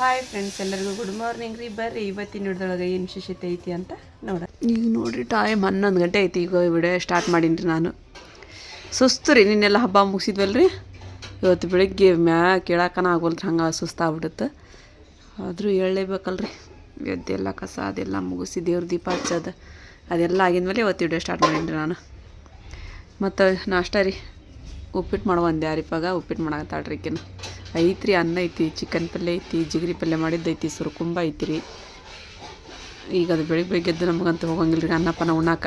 Hi friends, ಎಲ್ಲರಿಗೂ good morning ರೀ. ಬರ್ರಿ ಇವತ್ತಿನ ಹಿಡ್ದೊಳಗೆ ಏನು ವಿಶೇಷತೆ ಐತಿ ಅಂತ ನೋಡ. ಈಗ ನೋಡಿರಿ ಟೈಮ್ 11 ಗಂಟೆ ಐತಿ. ಈಗ ವಿಡಿಯೋ ಸ್ಟಾರ್ಟ್ ಮಾಡೀನಿ ರೀ. ನಾನು ಸುಸ್ತು ರೀ. ನಿನ್ನೆಲ್ಲ ಹಬ್ಬ ಮುಗಿಸಿದ್ವಲ್ರಿ. ಇವತ್ತು ಬೆಳಿಗ್ಗೆ ಕೇಳಾಕನ ಆಗೋಲ್ರಿ, ಹಂಗೆ ಸುಸ್ತಾಗ್ಬಿಡುತ್ತೆ. ಆದರೂ ಹೇಳಲೇಬೇಕಲ್ರಿ. ಎದ್ದೆಲ್ಲ ಕಸ ಅದೆಲ್ಲ ಮುಗಿಸಿ ದೇವ್ರ ದೀಪ ಹಚ್ಚೋದು ಅದೆಲ್ಲ ಆಗಿದ್ಮೇಲೆ ಇವತ್ತು ವಿಡಿಯೋ ಸ್ಟಾರ್ಟ್ ಮಾಡೀನಿ ರೀ ನಾನು. ಮತ್ತು ನಾಷ್ಟ ರೀ, ಉಪ್ಪಿಟ್ಟು ಮಾಡೋ ಒಂದು ಯಾರಿಪಾಗ ಉಪ್ಪಿಟ್ಟು ಮಾಡತ್ತಾಳ್ರಿ ಈಕಿನ. ಐತ್ರಿ, ಅನ್ನ ಐತಿ, ಚಿಕನ್ ಪಲ್ಯ ಐತಿ, ಜಿಗರಿ ಪಲ್ಯ ಮಾಡಿದ್ದೈತಿ, ಸುರಕುಂಬ ಐತಿ ರೀ. ಈಗ ಅದು ಬೆಳಿಗ್ಗೆ ಎದ್ದು ನಮಗಂತೂ ಹೋಗಂಗಿಲ್ಲ ರೀ ಅನ್ನಪನ ಉಣ್ಣಾಕ.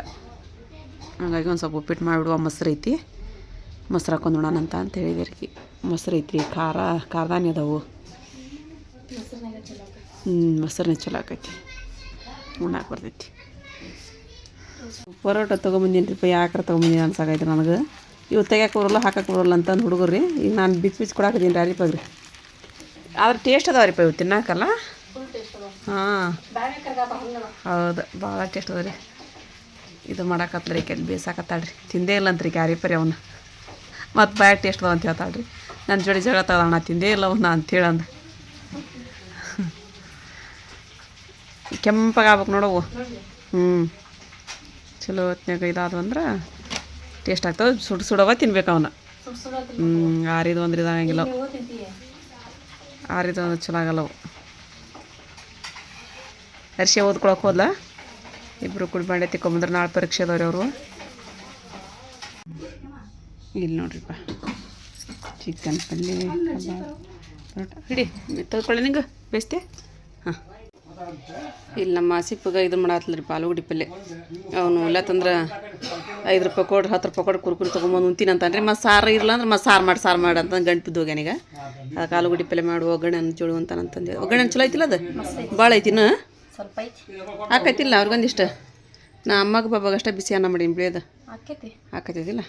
ಹಾಗಾಗಿ ಒಂದು ಸ್ವಲ್ಪ ಉಪ್ಪಿಟ್ಟು ಮಾಡಿಬಿಡುವ. ಮೊಸರು ಐತಿ, ಮೊಸರು ಹಾಕೊಂಡು ಉಣ್ಣೋಣ ಅಂತ ಹೇಳಿದೆ ರೀ. ಮೊಸರು ಐತ್ರಿ, ಖಾರದಾನಿ ಅದಾವು. ಮೊಸರನ್ನ ಚಲೋ ಆಕೈತಿ, ಉಣ್ಣಾಕ ಬರ್ತೈತಿ. ಪರೋಟ ತೊಗೊಂಬಂದಿನಿ ರೀ. ಯಾಕ್ರ ತೊಗೊಂಬಂದಿನಿ ಅನ್ಸಾಕೈತಿ ನನಗೆ. ಇವು ತೆಗ್ಯಾಕೆ ಬರೋಲ್ಲ, ಹಾಕಕ್ಕೆ ಬರೋಲ್ಲ ಅಂತಂದು ಹುಡುಗರು ರೀ. ಈಗ ನಾನು ಬಿಚ್ಚಿ ಕೊಡಾಕತ್ತೀನಿ ರೀ ಅರಿಪಾಗ ರೀ. ಆದ್ರೆ ಟೇಸ್ಟ್ ಅದಾವ ರೀ ಇವು ತಿನ್ನಾಕಲ್ಲ. ಹಾಂ ಹೌದು, ಭಾಳ ಟೇಸ್ಟ್ ಅದ ರೀ. ಇದು ಮಾಡಾಕತ್ತಲ್ಲ ರೀ, ಕೆಲ್ ಬೇಸಾಕತ್ತಾಳ್ರಿ. ತಿಂದೇ ಇಲ್ಲ ಅಂತ್ರಿ ಕ್ಯಾರಿಪರಿ ಅವನ್ನ. ಮತ್ತು ಬ್ಯಾಗ್ ಟೇಸ್ಟ್ ಅದಾವ ಅಂತ ಹೇಳ್ತಾಳ್ರಿ. ನನ್ನ ಜೋಡಿ ಜಗಳ ತಗೋಣ, ತಿಂದೇ ಇಲ್ಲ ಅವನ್ನ ಅಂತೇಳಂದು. ಕೆಂಪಾಗ್ಬೇಕು ನೋಡವು. ಚಲೋ ಹೊತ್ನಾಗ ಇದಾದವು ಅಂದ್ರೆ ಟೇಸ್ಟ್ ಆಗ್ತವೆ. ಸುಡವ ತಿನ್ಬೇಕು ಅವನ್ನ. ಆರಿದು ಅಂದ್ರೆ ಇದಾಗಂಗಿಲ್ಲ, ಆರಿದು ಅಂದ್ರೆ ಚಲೋ ಆಗಲ್ಲವು. ಅರ್ಶಿ ಓದ್ಕೊಳಕ್ಕೆ ಹೋದ್ಲ. ಇಬ್ಬರು ಕುಡ್ಬಂಡೆ ತಿಕ್ಕೊಂಬಂದ್ರೆ ನಾಳೆ ಪರೀಕ್ಷೆ ಅದಾವ್ರಿ ಅವರು. ಇಲ್ಲಿ ನೋಡ್ರಿಪ್ಪ, ಚಿಕನ್ ಪಲ್ಯ ಪರೋಟ ಹಿಡಿ ತೆಗೆದುಕೊಳ್ಳಿ. ನಿಂಗೆ ಬೇಸ್ತೆ. ಹಾಂ, ಇಲ್ಲಿ ನಮ್ಮ ಆಸಿಪ್ಪಾಗ ಇದು ಮಾಡತ್ತಲ್ಲ ರೀ, ಆಲೂಗಡ್ಡೆ ಪಲ್ಯ. ಅವನು ಇಲ್ಲ ತಂದ್ರೆ 5 ರೂಪಾಯಿ ಕೊಡ್ರಿ, 10 ರೂಪಾಯಿ ಕೊಡ್ರಿ, ಕುರ್ಕುರಿ ತೊಗೊಂಬಂದು ಉಂತೀನಿ ಅಂತಂದ್ರೆ. ಮತ್ತು ಸಾರು ಇರಲ್ಲ ಅಂದ್ರೆ ಮತ್ತು ಸಾರು ಮಾಡಿ ಅಂತಂದು ಗಂಟು ಬಿದ್ದು ಹೋಗ್ಯಾನೀಗ. ಅದಕ್ಕೆ ಆಲೂಗಡ್ಡೆ ಪಲ್ಯ ಮಾಡು, ಒಗ್ಗರಣೆ ಜೋಳು ಅಂತಾನಂತಂದು. ಒಗ್ಗರಣೆ ಚಲೋ ಐತಿಲ್ಲ ಅದು, ಭಾಳ ಐತಿನ ಹಾಕೈತಿಲ್ಲ ಅವ್ರಿಗೊಂದಿಷ್ಟು. ನಾ ಅಮ್ಮಗೆ ಬಾಬಾಗ ಅಷ್ಟೇ ಬಿಸಿ ಅನ್ನ ಮಾಡೀನಿ, ಬಿಳಿಯೋದು ಹಾಕೈತಿದ್ದಿಲ್ಲ.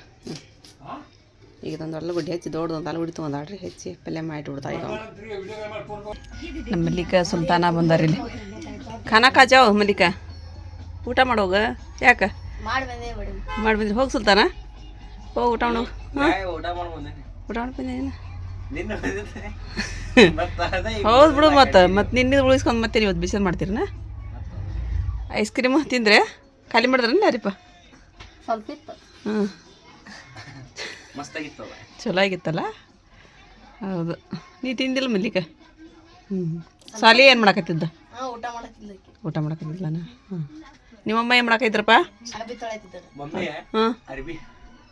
ಈಗ ಒಂದು ಆಲೂಗಡ್ಡೆ ಹೆಚ್ಚಿ ದೊಡ್ಡದೊಂದು ಆಲೂಗಡ್ಡೆ ತೊಗೊಂಡಾಡ್ರಿ, ಹೆಚ್ಚಿ ಪಲ್ಯ ಮಾಡಿ ಬಿಡ್ತಾ. ಈಗ ನಮ್ಮ ಮಲ್ಲಿಕ ಸುಲ್ತಾನ ಬಂದಾರ ಇಲ್ಲಿ. ಖಾನಾ ಕಾಜಾವ್ ಮಲ್ಲಿಕ, ಊಟ ಮಾಡೋಗ. ಯಾಕೆ ಮಾಡಿ ಬಂದ್ರಿ? ಹೋಗಿ ಸುಲ್ತಾನ, ಹೋಗಿ ಊಟ ಮಾಡು. ಹಾಂ, ಊಟ ಮಾಡ್ಬಂದೇನಿಲ್ಲ. ಹೌದು ಬಿಡು. ಮತ್ತು ನಿನ್ನೆ ಉಳಿಸ್ಕೊಂಡು ಮತ್ತೆ ಇವತ್ತು ಬಿಸಿಲು ಮಾಡ್ತೀರನ? ಐಸ್ ಕ್ರೀಮು ತಿಂದರೆ ಖಾಲಿ ಮಾಡಿದ್ರಲ್ಲ ಯಾರಿಪ್ಪ? ಸ್ವಲ್ಪ ಇತ್ತು. ಹ್ಞೂ, ಚಲೋ ಆಗಿತ್ತಲ್ಲ. ಹೌದು, ನೀ ತಿಂದಿಲ್ಲ ಮಲ್ಲಿಕ? ಸಾಲಿ ಏನು ಮಾಡಕತ್ತಿದ್ದ? ಊಟ ಮಾಡಕತ್ತಿದ್ಲಾನ? ಹಾಂ. ನಿಮ್ಮಮ್ಮ ಏನು ಮಾಡಕೈತ್ರಪ್ಪ? ಹಾಂ,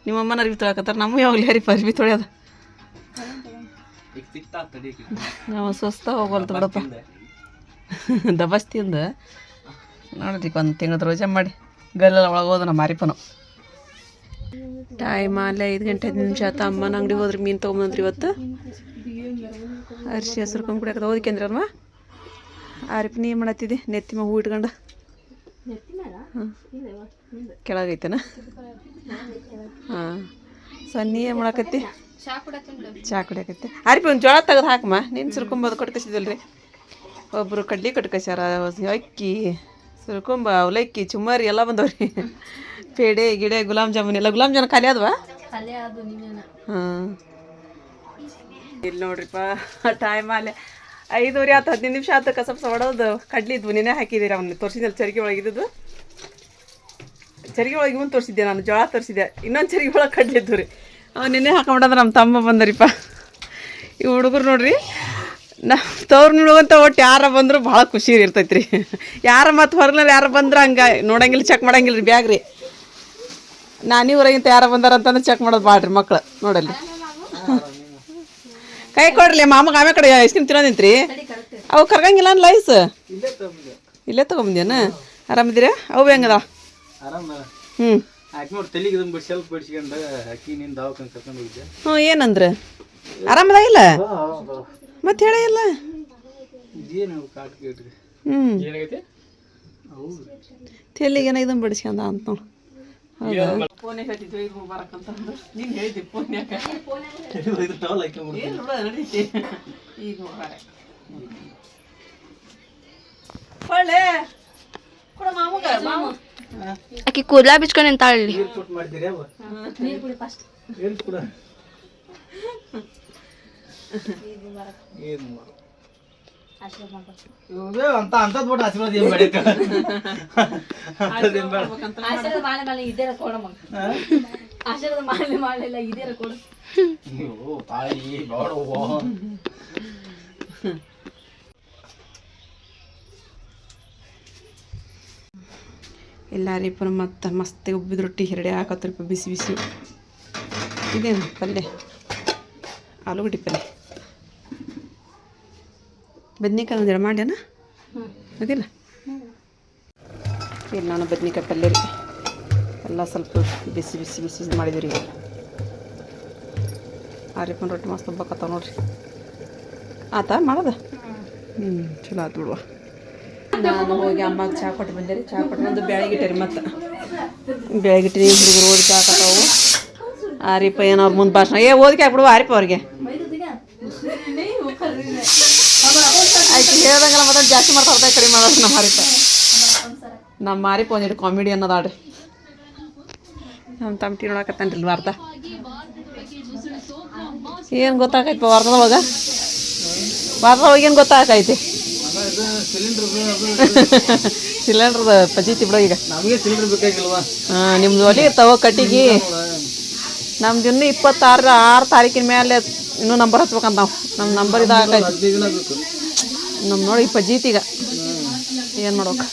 ನಿಮ್ಮಮ್ಮನ ಅರ್ಬಿ ತೊಳಕತ್ತಾರ. ನಮ್ಮ ಯಾವಾಗಲೇ ಹರಿಪ ಅರ್ಬಿ ತೊಳೆಯೋದು. ನಾವು ಸ್ವಸ್ಥ ಹೋಗೋಲ್ತು ಬಿಡಪ್ಪ. ದಬಸ್ತಿಂದ ನೋಡ್ರಿ, ಒಂದು ತಿಂಗಳ ರೋಜಾ ಮಾಡಿ ಗಲ್ಲೆಲ್ಲ ಒಳಗೆ ಹೋದ ನಮ್ಮ ಮಾರಿಪನು. ಟೈಮ್ ಅಲ್ಲೇ 5 ಗಂಟೆ 5 ನಿಮಿಷ ಆಯ್ತು. ಅಮ್ಮನ ಅಂಗಡಿಗೆ ಹೋದ್ರಿ, ಮೀನು ತೊಗೊಂಬಂದ್ರಿ ಇವತ್ತು. ಅರ್ಶಿ ಹಸ್ರು ಕೊಂಬ್ ಕುಡಿಯಾಕದ ಓದಿಕೇಂದ್ರಿ ಅಲ್ವಾ? ಆರಿಪ ನೀ ಮಾಡತ್ತಿದ್ದೆ ನೆತ್ತಿ ಹೂ ಇಟ್ಕೊಂಡು. ಹಾಂ, ಕೆಳಗೈತೆನ? ಹಾಂ, ಸನ್ನಿ ಏನು ಮಾಡಕತ್ತಿ? ಚಹಾ ಕುಡಿಯಾಕತ್ತಿ. ಆರಿಪ ಒಂದು ಜೋಳ ತೆಗೆದು ಹಾಕಮ್ಮ. ನೀನು ಸುರ್ಕೊಂಬೋದು ಕಟ್ಕಸಿದಲ್ರಿ. ಒಬ್ಬರು ಕಡ್ಲಿ ಕಟ್ಕಸ್ಯಾರ, ಅಕ್ಕಿ, ಸುರ್ಕೊಂಬ, ಅವಲಕ್ಕಿ, ಚುಮ್ಮರಿ ಎಲ್ಲ ಬಂದವ್ರಿ. ಪೇಡೆ ಗಿಡೆ ಗುಲಾಬ್ ಜಾಮೂನ್ ಎಲ್ಲ. ಗುಲಾಬ್ ಜಾಮೂನ್ ಖಾಲಿ ಆದ್ವಾ? ಹಾಂ, ಇಲ್ಲಿ ನೋಡ್ರಿಪ್ಪ ಟೈಮ್ ಅಲ್ಲೇ 5:30 ಆಯ್ತು. 15 ನಿಮಿಷ ಆಯ್ತು. ಕಸಪ್ಸ ಹೊಡೋದು ಕಡ್ಲಿದ್ವು ನೆನೆ ಹಾಕಿದ್ದೀರಿ. ಅವನ್ನ ತೋರಿಸಿದ್ದಲ್ಲಿ ಚರಿಗೆ ಒಳಗಿದ್ದು. ಚರಿಗೆ ಒಳಗೆ ಇವನು ತೋರಿಸಿದ್ದೆ ನಾನು, ಜೋಳ ತೋರಿಸಿದ್ದೆ. ಇನ್ನೊಂದು ಚರಿಗೆ ಒಳಗೆ ಕಡ್ಲಿದ್ದು ರೀ. ಅವ್ನು ನೆನೆ ಹಾಕೊಂಬಿಡೋದು. ನಮ್ಮ ತಮ್ಮ ಬಂದರಿಪ್ಪ. ಈ ಹುಡುಗರು ನೋಡ್ರಿ, ನಮ್ಮ ತವ್ರು ನೋಡುವಂಥ ಒಟ್ಟು ಯಾರ ಬಂದರೂ ಭಾಳ ಖುಷಿ ಇರ್ತೈತೆ ರೀ. ಯಾರ ಮತ್ತು ಹೊರನಲ್ಲಿ ಯಾರು ಬಂದ್ರೆ ಹಂಗೆ ನೋಡಂಗಿಲ್ಲ, ಚೆಕ್ ಮಾಡಂಗಿಲ್ಲ ರೀ ಬ್ಯಾಗ್ ರೀ. ನಾನೀ ಊರಾಗಿಂತ ಯಾರು ಬಂದಾರ ಅಂತಂದ್ರೆ ಚೆಕ್ ಮಾಡೋದು ಬಾಳ್ರಿ ಮಕ್ಳು. ನೋಡಲ್ಲಿ ಕೈ ಕೊಡ್ರಿ ಮಾಮಗೆ. ಆಮೇಲೆ ಕಡೆ ಐಸ್ ಕ್ರೀಮ್ ತಿನ್ನೋದಿಂತ್ರಿ. ಅವು ಕರ್ಗಂಗಿಲ್ಲ ಅನ್ ಲೈಸ್. ಇಲ್ಲೇ ತೊಗೊಂಬಂದೇನ? ಆರಾಮಿದ್ದೀರಾ? ಅವು ಹೆಂಗದ? ಹ್ಞೂ ಹ್ಞೂ, ಏನಂದ್ರೆ ಆರಾಮದಾಗಿಲ್ಲ ಮತ್ತೆ ಹೇಳೇ ಇಲ್ಲ. ತೆಲಿಗೆ ಏನೋ ಇದನ್ನು ಬಿಡಿಸ್ಕೊಂಡ ಅಂತ ನೋಡಿ. ಹೌದಾ? ಫೋನ್ ಹೇಳ್ತಿದ್ವಿ ಇದು ಬರಕ್ಕಂತಂದು. ನೀನು ಹೇಳಿದ್ದೆ ಫೋನ್ ಯಾಕೆ ಈಗ ಒಳ್ಳೆ ಕೊಡ ಮಾಮಗ. ಮಾಮು ಆಕಿ ಕೂದಲ ಬಿಚ್ಕೊಂಡು ನಿಂತಾಳಿ. ಅಂತ ಅಂತದ್ ಬಿಟ್ಟು ಆಶೀರ್ವಾದ ಏನ್ ಬೇಡ ಅಯ್ಯೋ ತಾಯಿ ಬೇಡವ್ವ. ಎಲ್ಲರಿಪ್ಪ ಮತ್ತು ಮಸ್ತ್ ಉಬ್ಬಿದ ರೊಟ್ಟಿ ಎರಡೆ ಹಾಕತ್ತರಿಪ್ಪ ಬಿಸಿ ಬಿಸಿ. ಇದೇನು ಪಲ್ಯ? ಆಲೂಗಡ್ಡೆ ಪಲ್ಯ. ಬದ್ನಿಕಾಯಿ ಒಂದೆರಡು ಮಾಡ್ಯಾನ ಅದಿಲ್ಲ. ಇಲ್ಲಿ ನಾನು ಬದ್ನಿಕಾಯಿ ಪಲ್ಯ ರೀ ಎಲ್ಲ ಸ್ವಲ್ಪ ಬಿಸಿ ಬಿಸಿ ಬಿಸಿ ಮಾಡಿದ್ವಿ ರೀ. ಆರಿಪ್ಪನ ರೊಟ್ಟಿ ಮಸ್ತ್ ಉಬ್ಬಕತ್ತಾವ ನೋಡ್ರಿ. ಆತ ಮಾಡೋದ? ಚಲೋ ಆತು ಬಿಡುವ. ನಾನು ಹೋಗಿ ಅಮ್ಮಗೆ ಚಹಾ ಕೊಟ್ಟು ಬಂದೆ ರೀ. ಚಹಾ ಕೊಟ್ಟು ಬಂದು ಬೆಳಗಿಟ್ಟೆ ರೀ. ಮತ್ತು ಬೆಳಗಿಟ್ಟು ಹುಡುಗರು ಓದಿಕೆ ಹಾಕತ್ತವು. ಆರಿಪ್ಪ ಏನೋ ಅವ್ರ ಮುಂದೆ ಭಾಷಣ ಓದಿಕೆ ಹಾಕ್ಬಿಡುವ ಆರಿಪ್ಪ ಅವ್ರಿಗೆ. ಆಯ್ತು ಹೇಳ್ದಂಗೆಲ್ಲ ಮತ್ತೆ ಜಾಸ್ತಿ ಮಾಡ್ತಾ ಕಡಿಮೆ ಮಾಡೋದು ನಮ್ಮ ಮಾರಿಪ್ಪ. ನಮ್ಮ ಮಾರಿಪ್ಪ ಒಂದಿಟ್ಟು ಕಾಮಿಡಿ ಅನ್ನೋದಾಡ್ರಿ. ನಮ್ಮ ತಮ್ಮ ನೋಡಕತ್ತಾನ್ರಿ ಇಲ್ಲಿ ವಾರ್ತಾ. ಏನು ಗೊತ್ತಾಗೈತಿ ವಾರದೊಳಗೆ? ವಾರದೊಳಗೆ ಏನು ಗೊತ್ತಾಗೈತಿ? ಸಿಲಿಂಡ್ರದ ಪಜೀತಿ ಬಿಡೋ ಈಗ. ನಮಗೆ ಸಿಲಿಂಡರ್ ಬೇಕಾಗಿಲ್ವಾ? ನಿಮ್ದು ಒಲಿ ಇರ್ತಾವ ಕಟ್ಟಿಗೆ. ನಮ್ದು ಇನ್ನೂ 26 ತಾರೀಕಿನ ಮೇಲೆ ಇನ್ನೂ ನಂಬರ್ ಹಚ್ಬೇಕಂತ ನಾವು. ನಮ್ಮ ನಂಬರ್ ಇದಾಗೈತಿ ನಮ್ಮ ನೋಡಿ ಪಜೀತಿ ಈಗ ಏನು ಮಾಡ್ಬೇಕು.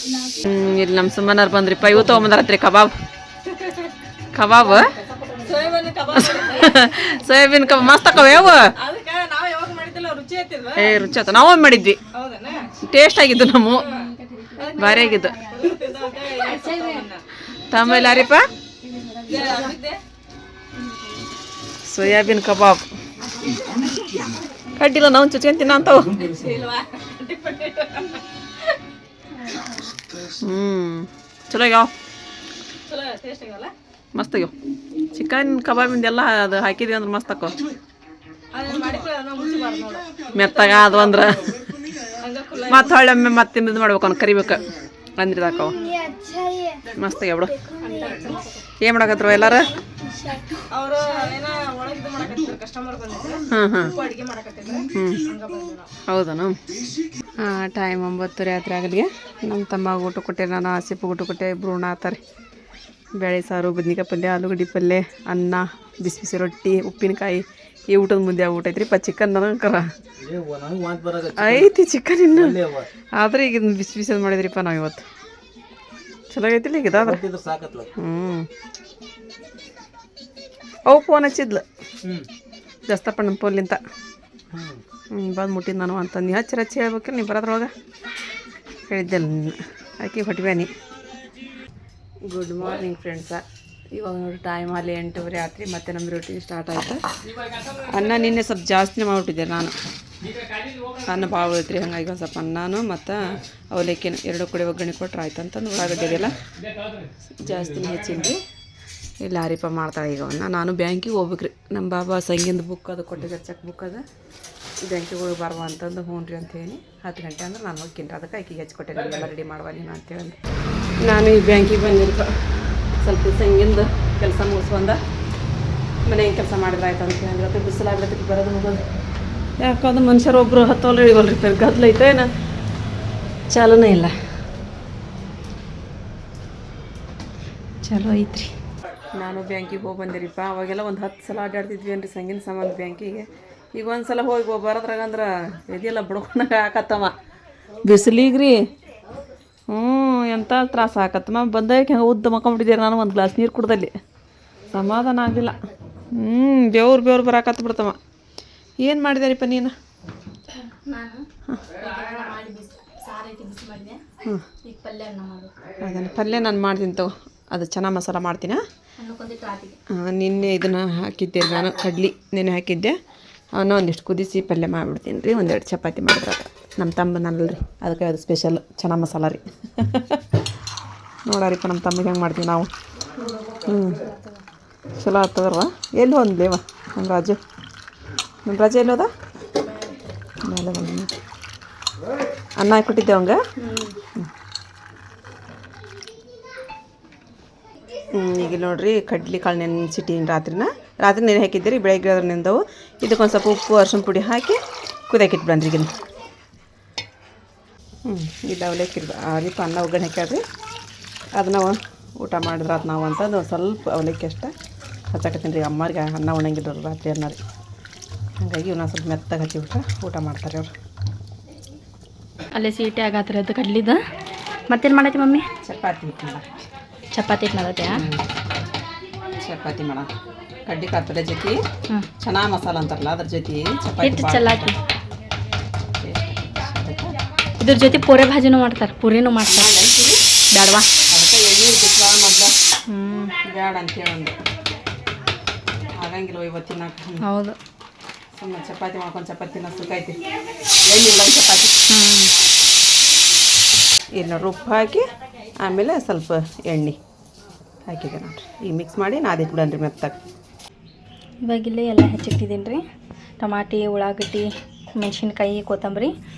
ಇಲ್ಲಿ ನಮ್ಮ ಸುಮ್ಮನವ್ರು ಬಂದ್ರಿಪ್ಪ. ಇವು ತೊಗೊಂಬಂದಾರತ್ರಿ ಕಬಾಬ್. ಸೋಯಾಬೀನ್ ಕಬಾಬ್ ಮಸ್ತ್ ಅಕ್ಕವ ಯಾವ ರುಚಿ ಆಯ್ತು. ನಾವೊಮ್ಮೆ ಮಾಡಿದ್ವಿ, ಟೇಸ್ಟ್ ಆಗಿದ್ದು ನಮ್ಮ ಭಾರಿ ಆಗಿದ್ದು. ತಮ್ಮಲ್ಲಾರಿಪ್ಪ ಸೋಯಾಬೀನ್ ಕಬಾಬ್ ಕಡ್ಡಿಲ್ಲ ನಾವು ಚುಚ್ಕೊಂತಿನ ಅಂತವು. ಚಲೋ ಆಗ್ಯಾವ, ಮಸ್ತ್ ಆಗ್ಯಾವ. ಚಿಕನ್ ಕಬಾಬಿಂದೆಲ್ಲ ಅದು ಹಾಕಿದ್ವಿ ಅಂದ್ರೆ ಮಸ್ತ್ ಅಕ್ಕವ. ಮೆತ್ತಾಗ ಅದು ಅಂದ್ರೆ ಮತ್ತೆ ಹೊಳ್ಳೊಮ್ಮೆ ಮತ್ತೆ ಇದು ಮಾಡ್ಬೇಕು ಅವ್ನು ಕರಿಬೇಕು ಅಂದ್ರೆ ಇದಾಕವ ಮಸ್ತ್ ಆಗ್ಯಾವ ಬಿಡು. ಏನು ಮಾಡಕತ್ರು ಎಲ್ಲಾರು? ಹೌದನು? ಟೈಮ್ 9 ರಾತ್ರಿ ಆಗಲಿಗೆ ನಮ್ಮ ತಮ್ಮ ಊಟ ಕೊಟ್ಟೆ, ನಾನು ಆಸಿಪ್ ಊಟ ಕೊಟ್ಟೆ. ಇಬ್ರು ಉಣ್ಣಾತಾರೆ. ಬೇಳೆ ಸಾರು, ಬದ್ನಿಕಾಯಿ ಪಲ್ಯ, ಆಲೂಗಡ್ಡೆ ಪಲ್ಯ, ಅನ್ನ, ಬಿಸಿ ಬಿಸಿ ರೊಟ್ಟಿ, ಉಪ್ಪಿನಕಾಯಿ. ಈ ಊಟದ ಮುಂದೆ ಊಟ ಐತ್ರಿಪ್ಪ. ಚಿಕನ್ ನನಗರ ಐತಿ ಚಿಕನ್ ಇನ್ನು, ಆದ್ರೆ ಈಗ ಬಿಸಿ ಬಿಸಿ ಮಾಡಿದ್ರಿಪ್ಪ ನಾವು ಇವತ್ತು. ಚಲೋ ಐತಿಲ್ಲ ಈಗ ಇದಾದ್ರೆ. ಅವು ಫೋನ್ ಹಚ್ಚಿದ್ಲು ಜಾಸ್ತಪ್ಪ ನಮ್ಮ ಫೋನ್ಲಿಂತ. ಬಂದು ಮುಟ್ಟಿದ್ದು ನಾನು ಅಂತ. ನೀ ಹಚ್ಚಿ ಹೇಳ್ಬೇಕಿಲ್ಲ ನೀ ಬರೋದ್ರೊಳಗೆ ಹೇಳಿದ್ದೆಲ್ಲ ನೀನು. ಆಕೆ ಹೊಟ್ಬ್ಯಾನಿ. Good morning friends. ಇವಾಗ ನೋಡಿ ಟೈಮ್ ಅಲ್ಲಿ 8:30 ರಾತ್ರಿ. ಮತ್ತೆ ನಮ್ಮ ರೊಟೀನ್ ಸ್ಟಾರ್ಟ್ ಆಯಿತು. ಅನ್ನ ನಿನ್ನೆ ಸ್ವಲ್ಪ ಜಾಸ್ತಿನೇ ಮಾಡಿಬಿಟ್ಟಿದ್ದೆ ನಾನು. ಅನ್ನ ಭಾಳ ಉಳಿತ್ರಿ, ಹಂಗಾಗಿ ಒಂದು ಸ್ವಲ್ಪ ಅನ್ನನೂ ಮತ್ತು ಅವಲೇಕಿನ 2 ಕಡೆ ಒಗ್ಗರಣೆ ಕೊಟ್ರೆ ಆಯ್ತು ಅಂತಂದು ಉಳ್ಳಾಗಡ್ಡೆಗೆಲ್ಲ ಜಾಸ್ತಿನೇ ಹೆಚ್ಚಿನ್ರಿ. ಇಲ್ಲಿ ಆರಿಪ ಮಾಡ್ತಾಳೆ ಈಗ ಅವನ್ನ. ನಾನು ಬ್ಯಾಂಕಿಗೆ ಹೋಗ್ಬೇಕ್ರಿ. ನಮ್ಮ ಬಾಬಾ ಸಂಗಿಂದ ಬುಕ್ ಅದು ಕೊಟ್ಟಿದ್ದಾರೆ, ಚೆಕ್ ಬುಕ್ ಅದು. ಬ್ಯಾಂಕಿಗೆ ಹೋಗಿ ಬರುವ ಅಂತಂದು ಹ್ಞೂ ರೀ ಅಂತ ಹೇಳಿ 10 ಗಂಟೆ ಅಂದ್ರೆ ನಾನು ಹೋಗ್ತೀನಿ. ಅದಕ್ಕೆ ಆಕೆಗೆ ಹಚ್ಕೊಟ್ಟೆ ಎಲ್ಲ ರೆಡಿ ಮಾಡುವ ನೀನು ಅಂತೇಳಿ. ನಾನು ಈ ಬ್ಯಾಂಕಿಗೆ ಬಂದಿರ್ಪ ಸ್ವಲ್ಪ ಸಂಗಿಂದ ಕೆಲಸ ಮುಗಿಸ್ಕೊಂಡ ಮನೆಗೆ ಕೆಲಸ ಮಾಡಿದ್ರೆ ಆಯ್ತು ಅಂತ ಹೇಳಿದ್ರೆ ಬಿಸಿಲಾಗ್ಲತ್ತಕ್ಕೆ ಬರೋದು ಹೋಗೋದು. ಯಾಕಂದ್ರೆ ಮನುಷ್ಯರು ಒಬ್ಬರು ಹತ್ತೋಲ್ಲ ಇಳಿವಲ್ರಿ. ಗದ್ದಲ ಐತೆ ಏನು ಚಾಲನೇ ಇಲ್ಲ. ಚಲೋ ಐತ್ರಿ. ನಾನು ಬ್ಯಾಂಕಿಗೆ ಹೋಗಿ ಬಂದಿರಿಪ್ಪ. ಅವಾಗೆಲ್ಲ ಒಂದು 10 ಸಲ ಅಡ್ಡಾಡ್ತಿದ್ವಿ ಅನ್ರಿ ಸಂಗಿನ ಸಂಬಂಧ ಬ್ಯಾಂಕಿಗೆ. ಈಗ ಒಂದು ಸಲ ಹೋಗಿ ಬರೋದ್ರಾಗಂದ್ರೆ ಇದೆಲ್ಲ ಬಿಡ್ಕೊಂಡಾಗ ಹಾಕತ್ತವ ಬಿಸಿಲಿಗೆ ರೀ. ಎಂಥ ತ್ರಾಸ ಆಕತ್ತಮ್ಮ. ಬಂದಾಗ ಹೆಂಗೆ ಉದ್ದ ಮಕ್ಕೊಂಬಿಟ್ಟಿದ್ದೀರಿ. ನಾನು ಒಂದು ಗ್ಲಾಸ್ ನೀರು ಕುಡ್ದಲ್ಲಿ ಸಮಾಧಾನ ಆಗಲಿಲ್ಲ. ಬೆವ್ರು ಬರಾಕತ್ತ ಬಿಡ್ತಮ್ಮ. ಏನು ಮಾಡಿದಾರಿಪ್ಪ ನೀನು? ಅದನ್ನು ಪಲ್ಯ ನಾನು ಮಾಡ್ತೀನಿ ತಗೋ. ಅದು ಚೆನ್ನಾಗಿ ಮಸಾಲ ಮಾಡ್ತೀನಿ. ನಿನ್ನೆ ಇದನ್ನು ಹಾಕಿದ್ದೆ ನಾನು, ಕಡ್ಲಿ ನೆನೆ ಹಾಕಿದ್ದೆ. ಅವನ್ನ ಒಂದಿಷ್ಟು ಕುದಿಸಿ ಪಲ್ಯ ಮಾಡಿಬಿಡ್ತೀನಿ ರೀ. 1-2 ಚಪಾತಿ ಮಾಡಿದ್ರೆ ನಮ್ಮ ತಮ್ಮನಲ್ಲ ರೀ, ಅದಕ್ಕೆ ಅದು ಸ್ಪೆಷಲ್ ಚೆನ್ನಾಗಿ ಮಸಾಲ ರೀ. ನೋಡಾರಿಪ್ಪ ನಮ್ಮ ತಮ್ಮಗೆ ಹೆಂಗೆ ಮಾಡ್ತೀವಿ ನಾವು. ಚಲೋ ಆಗ್ತದಲ್ವ? ಎಲ್ಲಿ ಹೊಂದ್ಲೇವ ನಮ್ಮ ರಾಜು ಎಲ್ಲಿ ಹೋದ? ಮೇಲೆ ಬಂದ. ಅನ್ನ ಹಾಕ್ಬಿಟ್ಟಿದ್ದೆ ಅವಂಗೆ. ಈಗ ನೋಡಿರಿ ಕಡ್ಲಿ ಕಾಳು ನೆನೆಸಿಟ್ಟಿನಿ. ರಾತ್ರಿ ನೆನೆ ಹಾಕಿದ್ದೀರಿ, ಬೆಳಗ್ಗೆ ಅದ್ರ ನೆಂದವು. ಇದಕ್ಕೊಂದು ಸ್ವಲ್ಪ ಉಪ್ಪು, ಅರ್ಶಿನ ಪುಡಿ ಹಾಕಿ ಕುದಿಯಾಕಿಟ್ಟು ಬಂದ್ರಿ. ಈಗಿನ ಇಲ್ಲಿ ಅವಲಕ್ಕಿ ರೀಪ ಅನ್ನ ಒಗ್ಗರಣೆ ಹಾಕ್ಯಾಡ್ರಿ ಅದನ್ನ ಊಟ ಮಾಡಿದ್ರೆ ಅದು ನಾವು ಅಂತಂದು ಸ್ವಲ್ಪ ಅವಲಕ್ಕಿ ಅಷ್ಟೇ ಹಚ್ಚಾಕತ್ತೀನಿ ರೀ ಅಮ್ಮರಿಗೆ ಅನ್ನ ಉಣ್ಣಂಗಿಲ್ಲ ರಾತ್ರಿ ಅನ್ನ ರೀ ಹಾಗಾಗಿ ಇವನ್ನ ಸ್ವಲ್ಪ ಮೆತ್ತಾಗ ಹಚ್ಚಿಬಿಟ್ರೆ ಊಟ ಮಾಡ್ತಾರೆ ಅವ್ರು. ಅಲ್ಲೇ ಸೀಟೆ ಆಗತ್ರಿ ಅದು ಕಡ್ಲಿದ ಮತ್ತೇನು ಮಾಡೈತಿ ಮಮ್ಮಿ? ಚಪಾತಿ ಹಿಟ್ಟು ಚಪಾತಿ ಹಿಟ್ಟು ಮಾಡತ್ತೆ. ಚಪಾತಿ ಮಾಡೋಣ ಕಡ್ಡಿ ಕಾಳು ಜೊತೆ ಹ್ಞೂ ಚೆನ್ನಾಗಿ ಮಸಾಲ ಅಂತಾರಲ್ಲ ಅದ್ರ ಜೊತೆ ಚಪಾತಿ ಹಿಟ್ಟು ಚಲ್ಲಾಕಿ ಇದ್ರ ಜೊತೆ ಪೂರಿ ಭಾಜಿನೂ ಮಾಡ್ತಾರೆ, ಪೂರಿನೂ ಮಾಡ್ತಾರೆ. ಬೇಡವಾ? ಅದಕ್ಕೆ ಎಣ್ಣೆ ಬಿಸಿಲಾಗ ಮೊದಲ ಹ್ಞೂ ಬೇಡ ಅಂತೇಳಿ ಒಂದು ಆಗಂಗಿಲ್ಲ ಇವತ್ತಿನ ಹೌದು. ಸುಮ್ಮನೆ ಚಪಾತಿ ಮಾಡ್ಕೊಂಡು ಚಪಾತಿ ಸುಖಾಯ್ತಿ ಎಣ್ಣೆ ಇಲ್ಲ ಚಪಾತಿ. ಇಲ್ಲಿ ನೋಡಿ ಉಪ್ಪು ಹಾಕಿ ಆಮೇಲೆ ಸ್ವಲ್ಪ ಎಣ್ಣೆ ಹಾಕಿದೆ ನೋಡಿರಿ ಈಗ ಮಿಕ್ಸ್ ಮಾಡಿ ನಾದಿಟ್ಟು ಬಿಡನ್ರಿ ಮೆತ್ತಾಗ. ಇವಾಗಿಲ್ಲೇ ಎಲ್ಲ ಹೆಚ್ಚಿಟ್ಟಿದ್ದೀನಿ ರೀ. ಟಮಾಟಿ, ಉಳ್ಳಾಗಡ್ಡಿ, ಮೆಣಸಿನ್ಕಾಯಿ, ಕೊತ್ತಂಬರಿ,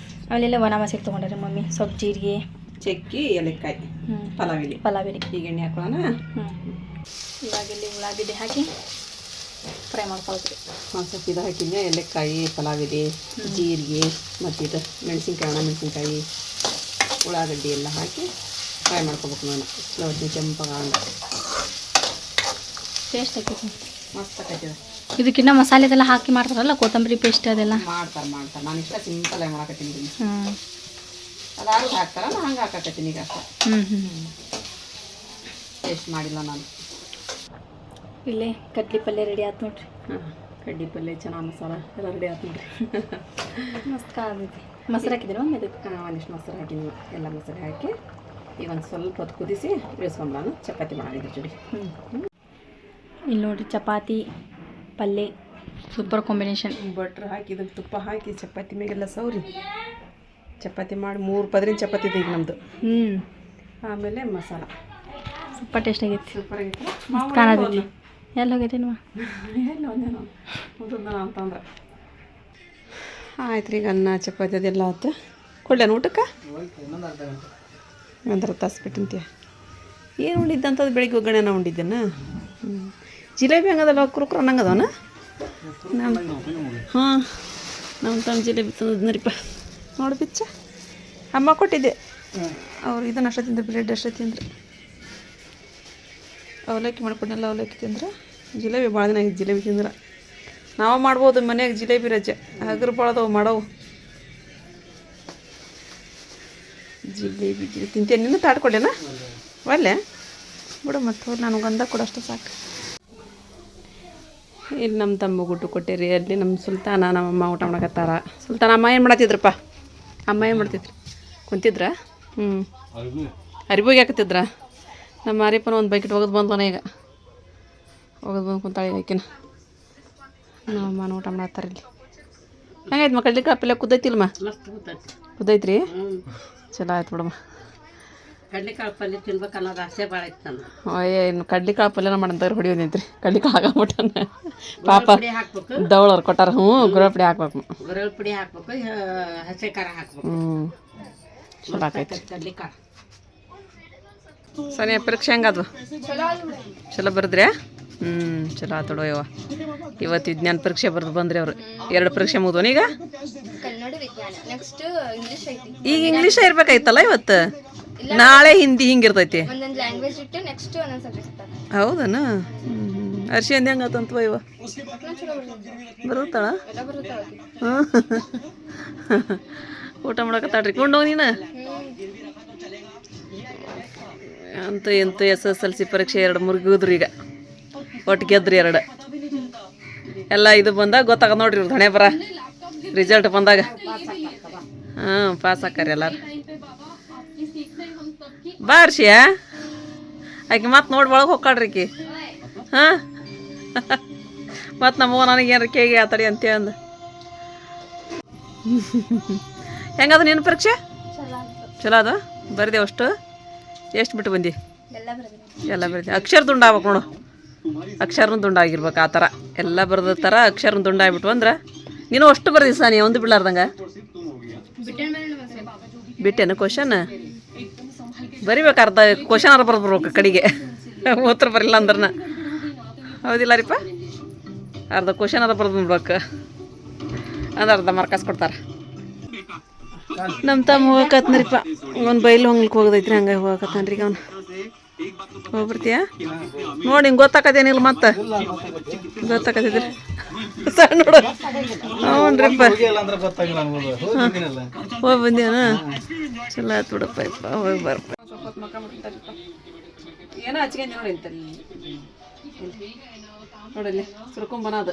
ಆಮೇಲೆ ಒಣ ಮಸಾಲೆ ತೊಗೊಂಡ್ರಿ ಮಮ್ಮಿ. ಸ್ವಲ್ಪ ಜೀರಿಗೆ, ಚಕ್ಕಿ, ಏಲಕ್ಕಾಯಿ, ಪಲಾವಿಲಿ ಈಗ ಎಣ್ಣೆ ಹಾಕೋಣ. ಇವಾಗಿಲ್ಲಿ ಉಳ್ಳಾಗಡ್ಡಿ ಹಾಕಿ ಫ್ರೈ ಮಾಡ್ಕೊಳ್ತೀವಿ. ಒಂದು ಸ್ವಲ್ಪ ಇದು ಹಾಕಿದ್ದೆ ಏಲಕ್ಕಾಯಿ, ಪಲಾವಿಲಿ, ಜೀರಿಗೆ ಮತ್ತು ಇದು ಮೆಣಸಿನ್ಕಾಯಿ, ಒಣ ಮೆಣಸಿನ್ಕಾಯಿ, ಉಳ್ಳಾಗಡ್ಡಿ ಎಲ್ಲ ಹಾಕಿ ಫ್ರೈ ಮಾಡ್ಕೊಬೇಕು. ನಾನು ಸ್ಲೋ ಕೆಂಪಗಾಂಡ ಟೇಸ್ಟ್ ಹಾಕಿ ಮಸ್ತ್ ಆಕೈತಿದೆ. ಇದಕ್ಕಿನ್ನ ಮಸಾಲೆದೆಲ್ಲ ಹಾಕಿ ಮಾಡ್ತಾರಲ್ಲ, ಕೊತ್ತಂಬರಿ ಪೇಸ್ಟ್ ಅದೆಲ್ಲ ಮಾಡ್ತಾರೆ. ನಾನು ಇಷ್ಟ ಸಿಂಪಲಾಗಿ ಮಾಡಕತ್ತೀನಿ. ಅದಾರು ಹಾಕ್ತಾರ, ನಾನು ಹಂಗೆ ಹಾಕಕತ್ತೀನಿ ಈಗ ಅಷ್ಟೇ. ಟೇಸ್ಟ್ ಮಾಡಿಲ್ಲ ನಾನು. ಇಲ್ಲೇ ಕಡ್ಲಿ ಪಲ್ಯ ರೆಡಿ ಆಯ್ತು ನೋಡ್ರಿ. ಕಡ್ಡಿ ಪಲ್ಯ ಚೆನ್ನಾಗಿ ಮಸಾಲ ಎಲ್ಲ ರೆಡಿ ಆಯ್ತು ನೋಡ್ರಿ. ಮಸ್ತ್ ಕಾದೈತಿ. ಮೊಸರು ಹಾಕಿದ್ದೀರ ಮಮ್ಮಿ ಇದಕ್ಕೆ? ಒಂದಿಷ್ಟು ಮೊಸರು ಹಾಕಿದ್ವಿ, ಎಲ್ಲ ಮೊಸರು ಹಾಕಿ ಈಗ ಒಂದು ಸ್ವಲ್ಪ ಹೊತ್ತು ಕುದಿಸಿ ಇಳಿಸ್ಕೊಂಡ್ಬಾನು ಚಪಾತಿ ಮಾಡಿದ್ವಿ ಜೋಡಿ. ಇಲ್ಲಿ ನೋಡ್ರಿ ಚಪಾತಿ ಪಲ್ಯ ಸೂಪರ್ ಕಾಂಬಿನೇಷನ್. ಬಟ್ರ್ ಹಾಕಿದ್ದು ತುಪ್ಪ ಹಾಕಿ ಚಪಾತಿ ಮೇಗೆಲ್ಲ ಸೌರಿ ಚಪಾತಿ ಮಾಡಿ 3 ಪದರಿನ ಚಪಾತಿ ಇದೆ ಈಗ ನಮ್ಮದು. ಆಮೇಲೆ ಮಸಾಲ ಸೂಪರ್ ಟೇಸ್ಟ್ ಆಗೈತಿ. ಸೂಪರ್ ಆಗೈತೆ. ಕಾಣೋದಿಲ್ಲ ಎಲ್ಲಿ ಹೋಗೈತಿ ಎಲ್ಲ ಒಂದೇನೋ ಅಂತಂದ್ರೆ ಆಯ್ತು ರೀ. ಈಗ ಅನ್ನ ಚಪಾತಿ ಅದೆಲ್ಲ ಆಯ್ತು. ಕೊಡ್ಲೇನು ಊಟಕ್ಕೆ? ಒಂದರ ತಾಸು ಬಿಟ್ಟಂತೀಯ. ಏನು ಉಂಡಿದ್ದಂಥದ್ದು ಬೆಳಿಗ್ಗೆ ಒಗ್ಗರಣೆನ ಉಂಡಿದ್ದೇನ? ಜಿಲೇಬಿ ಹಂಗದಲ್ಲ ಕುರುಕ್ರ ಅನ್ನಂಗದವನ? ಹಾಂ ನಮ್ಮ ತಮ್ಮ ಜಿಲೇಬಿ ತಂದದ್ನರಿಪ್ಪ ನೋಡಿ ಬಿಚ್ಚ ಅಮ್ಮ ಕೊಟ್ಟಿದ್ದೆ. ಅವ್ರು ಇದನ್ನು ಅಷ್ಟೇ ತಿಂದ್ರೆ, ಬ್ರೆಡ್ ಅಷ್ಟೇ ತಿಂದ್ರೆ. ಅವಲಕ್ಕಿ ಮಾಡ್ಕೊಂಡೆಲ್ಲ ಅವಲಕ್ಕಿ ತಿಂದ್ರೆ. ಜಿಲೇಬಿ ಭಾಳ ದಿನ ಆಗಿದೆ ಜಿಲೇಬಿ ತಿಂದ್ರೆ. ನಾವು ಮಾಡ್ಬೋದು ಮನ್ಯಾಗ ಜಿಲೇಬಿ ರಜೆ ಹಗರು ಭಾಳದವು ಮಾಡವು. ಜಿಲೇಬಿ ತಿಂತೇನೆ. ನಿನ್ನ ತಾಡ್ಕೊಡೇನ ಒಲ್ಲೆ ಬಿಡು ಮತ್ತೆ ನನಗೊಂದ ಕೊಡು ಅಷ್ಟು ಸಾಕು. ಇಲ್ಲಿ ನಮ್ಮ ತಮ್ಮ ಊಟ ಕೊಟ್ಟಿರಿ. ಅಲ್ಲಿ ನಮ್ಮ ಸುಲ್ತಾನ ನಮ್ಮಮ್ಮ ಊಟ ಮಾಡಕತ್ತಾರ. ಸುಲ್ತಾನ ಅಮ್ಮ ಏನು ಮಾಡತ್ತಿದ್ರಪ್ಪ? ಅಮ್ಮ ಏನು ಮಾಡ್ತಿದ್ರು? ಕುಂತಿದ್ರ? ಅರಿಬೋಗಿ ಹಾಕತ್ತಿದ್ರ? ನಮ್ಮ ಮಾರಿಪ್ಪನ ಒಂದು ಬಕೆಟ್ ಒಗದು ಬಂದವನ ಈಗ ಒಗದು ಬಂದು ಕುಂತಾಳೆ ಆಕಿನ. ನಮ್ಮಮ್ಮನ ಊಟ ಮಾಡತ್ತಾರ ಇಲ್ಲಿ. ಹೆಂಗಾಯ್ತು ಕಡ್ಲಿ ಕಾಳು ಪಲ್ಯ ಕುದ್ದೈತಿಲ್ಮ? ಕುದ್ದೈತ್ರಿ? ಚಲೋ ಆಯ್ತು ಬಿಡಮ್ಮ. ಕಡ್ಲಿಕಾಳು ಪಲ್ಯ ತಿನ್ಬೇಕು ಅನ್ನೋದು ಆಸೆ ಭಾಳ ಇತ್ತು. ಇನ್ನು ಕಡ್ಲಿಕಾಳು ಪಲ್ಯನ ಮಾಡಂತಾರೆ ಹೊಡಿಯೋದೈತ್ರಿ. ಕಡ್ಲಿಕಾಳು ಆಗಬಿಟ್ಟನ ಪಾಪ ದವಳವ್ರು ಕೊಟ್ಟಾರ. ಗುರಳ್ ಪುಡಿ ಹಾಕ್ಬೇಕು. ಗುರಳ್ ಪುಡಿ ಹಾಕ್ಬೇಕು, ಹಸಿ ಖಾರ ಹಾಕ್ಬೇಕು. ಚಲೋ ಆಕೈತಿ ಕಡ್ಲಿಕಾಳು. ಸನಿ ಪರೀಕ್ಷೆ ಹೆಂಗಾದ್ವು? ಚಲೋ ಬರೆದ್ರ್ಯಾ? ಚಲೋ ಆತೋಡು ಯವ್ವ. ಇವತ್ತು ವಿಜ್ಞಾನ ಪರೀಕ್ಷೆ ಬರೆದು ಬಂದ್ರಿ ಅವರು. 2 ಪರೀಕ್ಷೆ ಮುಗಿದವನ ಈಗ? ಈಗ ಇಂಗ್ಲೀಷ ಇರ್ಬೇಕಾಯ್ತಲ್ಲ ಇವತ್ತು. ನಾಳೆ ಹಿಂದಿ ಹಿಂಗಿರ್ತೈತಿ. ಹೌದನ? ಅರ್ಶಿ ಅಂದ ಹೆಂಗಾತಂತವ ಇವ? ಬರುತ್ತಾಳ? ಊಟ ಮಾಡಕತ್ತಾಳ್ರಿ. ಕೊಂಡೋಗ ನೀನು ಅಂತೂ ಎಂತೂ SSLC ಪರೀಕ್ಷೆ 2 ಮುಗಿದ್ರಿ. ಈಗ ಒಟ್ಟು ಗೆದ್ರಿ 2 ಎಲ್ಲ. ಇದು ಬಂದಾಗ ಗೊತ್ತಾಗ ನೋಡ್ರಿ ಇವ್ರು ಹಣೆ ಬರ ರಿಸಲ್ಟ್ ಬಂದಾಗ. ಪಾಸ್ ಆಕ್ಕಾರಿ ಎಲ್ಲಾರು. ಬಾ ಅರ್ಷಿಯ ಆಕೆ ಮತ್ತೆ ನೋಡಿ ಒಳಗೆ ಹೋಗ್ಕಾಡ್ರಿ ಆಕಿ. ಮತ್ತು ನಮ್ಮವ್ವ ನನಗೇನು ಕೇಳಿ ಆತಡಿ ಅಂತೇಳಿ ಅಂದ. ಹೆಂಗದ ನಿನ್ನ ಪರೀಕ್ಷೆ? ಚಲೋ ಅದ? ಬರೆದೆ ಅಷ್ಟು? ಎಷ್ಟು ಬಿಟ್ಟು ಬಂದಿ? ಎಲ್ಲ ಬರೆದಿ. ಅಕ್ಷರ ದುಂಡ ಆಗ್ಬೇಕು ನೋಡು. ಅಕ್ಷರನ ದುಂಡ ಆಗಿರ್ಬೇಕು ಆ ಥರ ಎಲ್ಲ ಬರೆದ ಥರ ಅಕ್ಷರನ ದುಂಡ ಆಗ್ಬಿಟ್ಟು ಅಂದ್ರೆ ನೀನು ಅಷ್ಟು ಬರೆದಿ ಸಾನಿ ಒಂದು ಬಿಡ್ಲಾರ್ದಂಗೆ. ಬಿಟ್ಟೇನು ಕ್ವಶನ್? ಬರಿಬೇಕು. ಅರ್ಧ ಕ್ವಶನ್ ಅರ ಬರ್ಬೇಕು ಕಡೆಗೆ. ಉತ್ತರ ಬರಿಲ್ಲ ಅಂದ್ರನ. ಹೌದಿಲ್ಲ ರೀಪ? ಅರ್ಧ ಕ್ವಶನ್ ಅದ ಬರ್ದು ಬಿಡ್ಬೇಕು ಅಂದ್ರೆ ಅರ್ಧ ಮಾರ್ಕಸ್ ಕೊಡ್ತಾರೆ. ನಮ್ಮ ತಮ್ಮ ಹೋಗಕತ್ನರಿಪ್ಪ ಅವ್ನು ಬೈಲು ಹೊಂಗ್ಲಿಕ್ಕೆ ಹೋಗೋದೈತ್ರಿ ಹಂಗಾಗಿ ಹೋಗಕತ್ತಾನ್ರಿ ಈಗ ಅವ್ನು ಹೋಗ್ಬರ್ತೀಯ ನೋಡಿ ಹಿಂಗೆ ಗೊತ್ತಾಕತ್ತೇನಿಲ್ಲ ಮತ್ತೆ ಗೊತ್ತಾಕತ್ತೈತ್ರಿ ಸಣ್ಣ ನೋಡು ಹ್ಞೂನ್ರಿಪ್ಪ ಹೋಗಿ ಬಂದೇನ ಚಲೋ ಆಯ್ತು ಬಿಡಪ್ಪ ಇಪ್ಪ ಹೋಗಿ ಬರ್ಪ ಸ್ವಲ್ಪ ಮಕ್ಕ ಬಿಡ್ತಾರಿಪ್ಪ ಏನೋ ಹಚ್ಕೊಂಡಿ ನೋಡಿ ಇಂತಲ್ಲಿ ನೋಡಲ್ಲಿ ಸುರ್ಕೊಂಬನದು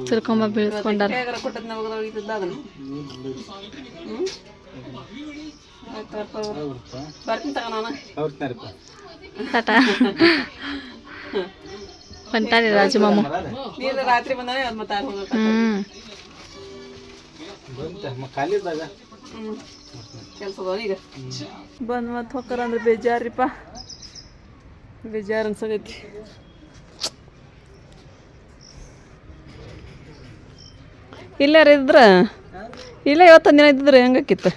ಸುರ್ಕೊಂಬ ಬೀಳ್ಸ್ಕೊಂಡಾರ ಹೇಗಾರ ಕೊಟ್ಟದ್ ನಾವು ಒಯ್ದಿದ್ದ ಅದನ್ನು ಬರ್ತೀನಿ ತಗ ನಾನು ಟಾಟಾ ಹೊಂಟಾರಿ ರಾಜು ಮಾಮ ನೀರು ರಾತ್ರಿ ಬಂದಾನೆ ಅದು ಮತ್ತೆ ಹೋಗ್ಬೇಕು ಕೆಲ್ಸದ ಈಗ ಬಂದು ಮತ್ತೆ ಹೊಕ್ಕಾರ ಅಂದ್ರೆ ಬೇಜಾರಿಪ್ಪ ಬೇಜಾರು ಅನ್ಸೋದೈತಿ ಇಲ್ಲಾರ ಇದ್ರ ಇಲ್ಲ ಇವತ್ತೊಂದು ದಿನ ಇದ್ದಿದ್ರೆ ಹೆಂಗಾಕಿತ್ತು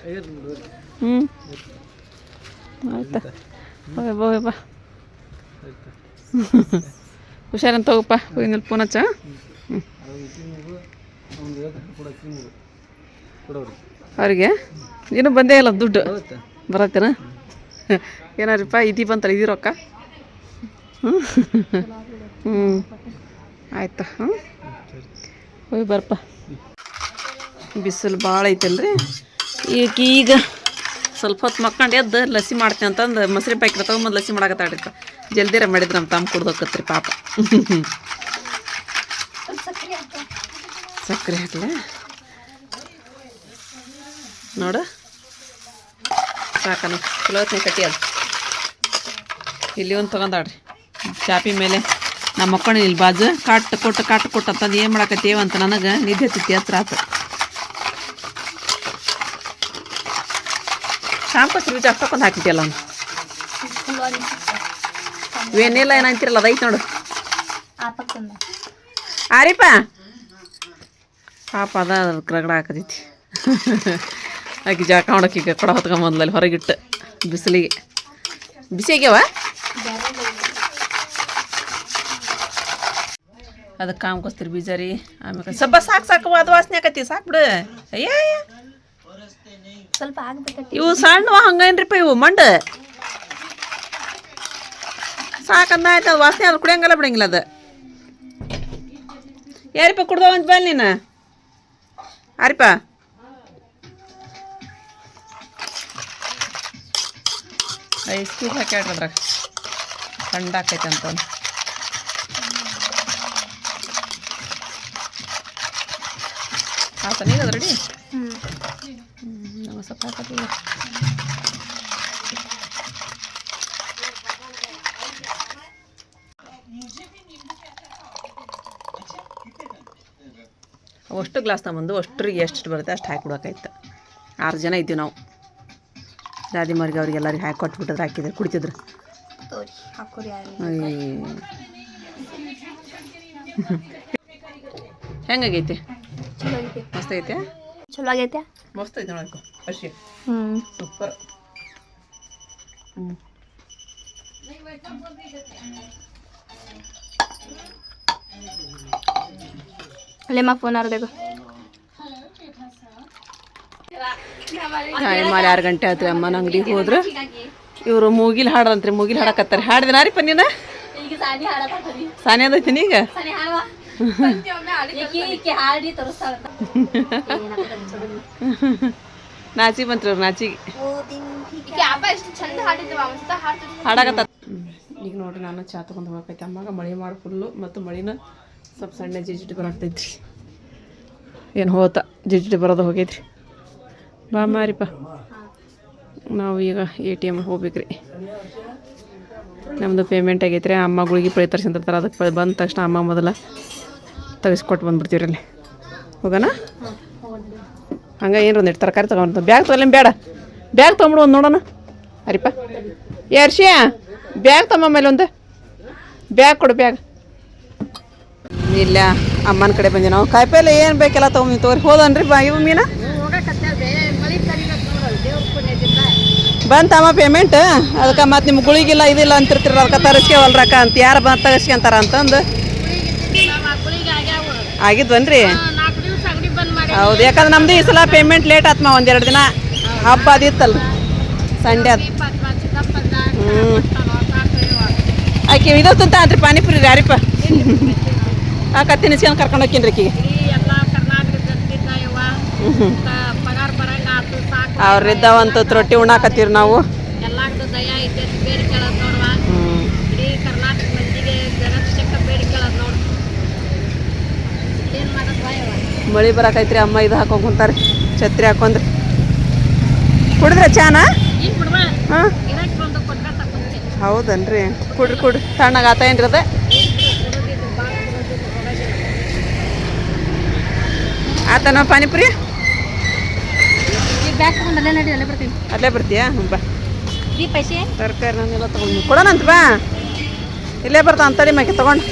ಆಯ್ತಾ ಹೋಗ್ಯಪ್ಪ ಹುಷಾರಂತ ಹೋಗಪ್ಪ ಹೋಗಿನಲ್ಲಿ ಫೋನ್ ಹಚ್ಚ ಅವ್ರಿಗೆ ಇನ್ನೂ ಬಂದೇ ಇಲ್ಲ ದುಡ್ಡು ಬರತ್ತೇನ ಏನಾರಪ್ಪ ಇದಿ ಬಂತಲ್ಲ ಇದಿ ರೊಕ್ಕ ಆಯ್ತಾ ಹೋಗಿ ಬರ್ಪ ಬಿಸಿಲು ಭಾಳ ಐತಲ್ರಿ ಈಗ ಸ್ವಲ್ಪ ಹೊತ್ತು ಮಕ್ಕೊಂಡು ಎದ್ದು ಲಸಿ ಮಾಡ್ತೀನಿ ಅಂತಂದು ಮೊಸರು ಪ್ಯಾಕೆಟ್ ತೊಗೊಂಬಂದು ಲಸಿ ಮಾಡಕತ್ತಾಡ್ರಿಪ್ಪ ಜಲ್ದಿರ ಮಾಡಿದ್ರೆ ನಮ್ಮ ತಮ್ಮ ಕುಡ್ದೋಕತ್ರಿ ಪಾಪ ಸಕ್ಕರೆ ಹಾಕ್ಲ ನೋಡು ಸಾಕಲ್ಲ ಚಲೋ ಹೊತ್ತಿನ ಕಟ್ಟಿ ಅದು ಇಲ್ಲಿ ಒಂದು ತೊಗೊಂಡಾಡ್ರಿ ಚಾಪಿ ಮೇಲೆ ನಮ್ಮ ಮಕ್ಕಳು ಇಲ್ಲಿ ಬಾಜು ಕಾಟ್ ಕೊಟ್ಟು ಅಂತಂದು ಏನು ಮಾಡಕತ್ತೀವ ಅಂತ ನನಗೆ ನಿದ್ದೆ ಹತ್ತಿತ್ತಿ ಹತ್ರ ಆತು ಶಾಂಪು ಸ್ವಿಚ್ ಅಷ್ಟೊಂದು ಹಾಕಿಟ್ಟಿಯಲ್ಲ ಅವ್ನು ಇವೇನಿಲ್ಲ ಏನಂತಿರಲ್ಲ ಅದೈತೆ ನೋಡು ಆರಿಪ್ಪ ಪಾಪ ಅದ ಅದಕ್ಕೆ ರಗಡ ಹಾಕತೈತಿ ಆಕಿ ಜಾಕ ಮಾಡೋಕೆ ಈಗ ಕೊಡ ಹೊತ್ಕೊಂಬಂದ್ಲಲ್ಲಿ ಹೊರಗಿಟ್ಟು ಬಿಸಿಲಿಗೆ ಬಿಸಿ ಆಗ್ಯಾವ ಅದಕ್ಕೆ ಕಾಮ್ಕೋಸ್ತೀರಿ ಬೀಜ ರೀ ಆಮೇಲೆ ಸ್ವಲ್ಪ ಸಾಕು ಅದು ವಾಸನೆ ಆಕತಿ ಸಾಕು ಬಿಡು ಅಯ್ಯ ಸ್ವಲ್ಪ ಆಗ್ಬೇಕು ಇವು ಸಣ್ಣವ ಹಂಗೇನ್ರಿಪ್ಪ ಇವು ಮಂಡ ಸಾಕಂದ ಆಯ್ತು ಅದು ವಾಸನೆ ಅದು ಕುಡಿಯಂಗಲ್ಲ ಬಿಡಂಗಿಲ್ಲ ಅದು ಯಾರಿಪ್ಪ ಕುಡ್ದವ ಅಂತ ಬಲ್ ನೀನು ಆರಿಪ್ಪ ಐಸ್ ಕ್ಯೂಬ್ ಹಾಕ್ಯಾಡ್ರದ್ರಾಗ ಥಂಡ ಆಕೈತೆ ಅಂತ ಆತ ನೀನು ಅದು ರೆಡಿ ನಂಗೆ ಸ್ವಲ್ಪ ಹಾಕತ್ತಿಲ್ಲ ಅಷ್ಟು ಗ್ಲಾಸ್ ತಗೊಂಬಂದು ಅಷ್ಟ್ರಿಗೆ ಎಷ್ಟು ಬರುತ್ತೆ ಅಷ್ಟು ಹಾಕಿ ಬಿಡೋಕಾಯ್ತು 6 ಜನ ಇದ್ದೀವಿ ನಾವು ದಾದಿಮರಿಗೆ ಅವ್ರಿಗೆ ಎಲ್ಲರಿಗೆ ಹಾಕಿ ಕೊಟ್ಬಿಟ್ಟಿದ್ರೆ ಹಾಕಿದ್ರೆ ಕುಡಿತಿದ್ರು ಹೆಂಗಾಗೈತಿ ಮಸ್ತ್ ಐತೆ ಚಲೋ ಆಗೈತೆ ಮಸ್ತ್ ಐತೆ ನೋಡ್ಕೊ ಅಷ್ಟೇ ಸೂಪರ್ ಅಲ್ಲೇಮ್ಮ ಫೋನ್ ಆರ್ಬೇಕು ಮಾಡಿ 6 ಗಂಟೆ ಆಯ್ತು ಅಮ್ಮನ ಅಂಗಡಿಗೆ ಹೋದ್ರು ಇವರು ಮೂಗಿಲ್ ಹಾಡಂತ್ರಿ ಮೂಗಿಲ್ ಹಾಡಕತ್ತಾರೆ ಹಾಡಿದ ನಾರಿಪ್ಪ ನೀನು ಸಾನಿ ಅದೈತಿ ಈಗ ನಾಚಿ ಬಂತ್ರಿ ಅವ್ರು ನಾಚಿಗೆ ಹಾಡಕತ್ತ ಈಗ ನೋಡ್ರಿ ನಾನು ಚಾ ತೊಗೊಂಡು ಹೋಗಕೈತಿ ಅಮ್ಮಾಗ ಮಳೆ ಮಾಡಿ ಫುಲ್ಲು ಮತ್ತು ಮಳಿನ ಸ್ವಲ್ಪ ಸಣ್ಣ ಜಿಜಿಟಿ ಬರಾಕ್ತೈತ್ರಿ ಏನು ಹೋತ ಜಿಜಿಟಿ ಬರೋದು ಹೋಗೈತ್ರಿ ಬಾ ಮಾರಿಪ್ಪ ನಾವು ಈಗ ATM ಹೋಗ್ಬೇಕ್ರಿ ನಮ್ಮದು ಪೇಮೆಂಟ್ ಆಗೈತ್ರಿ ಅಮ್ಮ ಗುಳಿಗೆ ಪಳಿ ತರ್ಸಿರ್ತಾರೆ ಅದಕ್ಕೆ ಬಂದ ತಕ್ಷಣ ಅಮ್ಮ ಮೊದಲ ತೆಗೆಸ್ಕೊಟ್ಟು ಬಂದ್ಬಿಡ್ತೀವಿ ಅಲ್ಲಿ ಹೋಗೋಣ ಹಂಗೆ ಏನು ಒಂದಿಟ್ಟು ತರಕಾರಿ ತೊಗೊಂಡು ಬ್ಯಾಗ್ ತೊಗೊಲ್ಲ ಬೇಡ ಬ್ಯಾಗ್ ತೊಗೊಂಬಿಡು ಒಂದು ನೋಡೋಣ ಅರಿಪ್ಪ ಯಾರ್ಷಿಯ ಬ್ಯಾಗ್ ತಮ್ಮ ಮೇಲೆ ಒಂದು ಬ್ಯಾಗ್ ಕೊಡು ಬ್ಯಾಗ್ ಇಲ್ಲ ಅಮ್ಮನ ಕಡೆ ಬಂದೆ ನಾವು ಕಾಯಿಪಲ್ಲೆ ಏನು ಬೇಕೆಲ್ಲ ತೊಗೊಂಡು ತಗೋರಿ ಹೋದನ್ರಿ ಬಾ ಇವು ಮೀನಾ ಬಂತಮ್ಮ ಪೇಮೆಂಟ್ ಅದಕ್ಕೆ ಮತ್ತು ನಿಮ್ಮ ಗುಳಿಗಿಲ್ಲ ಇದಿಲ್ಲ ಅಂತಿರ್ತೀರ ಅದಕ್ಕೆ ತರಿಸ್ಕೇವಲ್ರಕ್ಕ ಅಂತ ಯಾರು ಬಂದು ತಗಸ್ಕೊಂತಾರ ಅಂತಂದು ಆಗಿದ್ವನ್ರಿ ಹೌದು ಯಾಕಂದ್ರೆ ನಮ್ದು ಈ ಸಲ ಪೇಮೆಂಟ್ ಲೇಟ್ ಆತ್ಮ 1-2 ದಿನ ಹಬ್ಬ ಅದಿತ್ತಲ್ಲ ಸಂಡೆ ಅದು ಆಕೆ ಇದೊತ್ತಂತ ಅಂತ್ರಿ ಪಾನಿಪುರಿ ಯಾರಿಪ್ಪ ಆ ಕತ್ತಿ ನಿಸ್ಕೊಂಡು ಕರ್ಕೊಂಡು ಹೋಗ್ತೀನಿ ಆಕಿಗೆ ಅವ್ರಿದ್ದಾವಂತ ರೊಟ್ಟಿ ಉಣ್ಣಾಕತ್ತೀವಿ ನಾವು ಎಲ್ಲಾರ್ದು ದಯಾ ಐತೆ ಬೇರೆ ಕೇಳೋದು ನೋಡುವ ಇಡೀ ಕರ್ನಾಟಕ ಮಂದಿಗೆ ಜನಕ್ಷಕ ಬೇರೆ ಕೇಳೋದು ನೋಡು ಏನು ಮಾಡೋದು ಮಳೆ ಬರಾಕೈತ್ರಿ ಅಮ್ಮ ಇದು ಹಾಕೊಂಡು ಕುಂತಾರೆ ಛತ್ರಿ ಹಾಕೊಂಡ್ರಿ ಕುಡಿದ್ರೆ ಚಾನ ಏನು ಬಿಡುವ ಹಾಂ ಇದಕ್ಕೆ ಒಂದು ಕೊಟ್ಟ ತಗೊಂಡೆ ಹೌದನ್ರಿ ಕುಡ್ರಿ ತಣ್ಣಗೆ ಆತ ಏನ್ರಿ ಅದ ಆತನ ಪಾನಿಪುರಿ ಈಗ ಬ್ಯಾಗ್ ತಗೊಂಡು ಅಲ್ಲೇ ನಡಿ ಅಲ್ಲೇ ಬರ್ತೀನಿ ಅಲ್ಲೇ ಬರ್ತೀಯಾ ಹ್ಞೂ ಬಾ ಈ ಪೈಸೆ ತರಕಾರಿ ನಾನೆಲ್ಲ ತೊಗೊಂಡು ಕೊಡೋಣಂತ ಬಾ ಇಲ್ಲೇ ಬರ್ತಾ ಅಂತಡಿ ಮಕ್ಕೆ ತೊಗೊಂಡು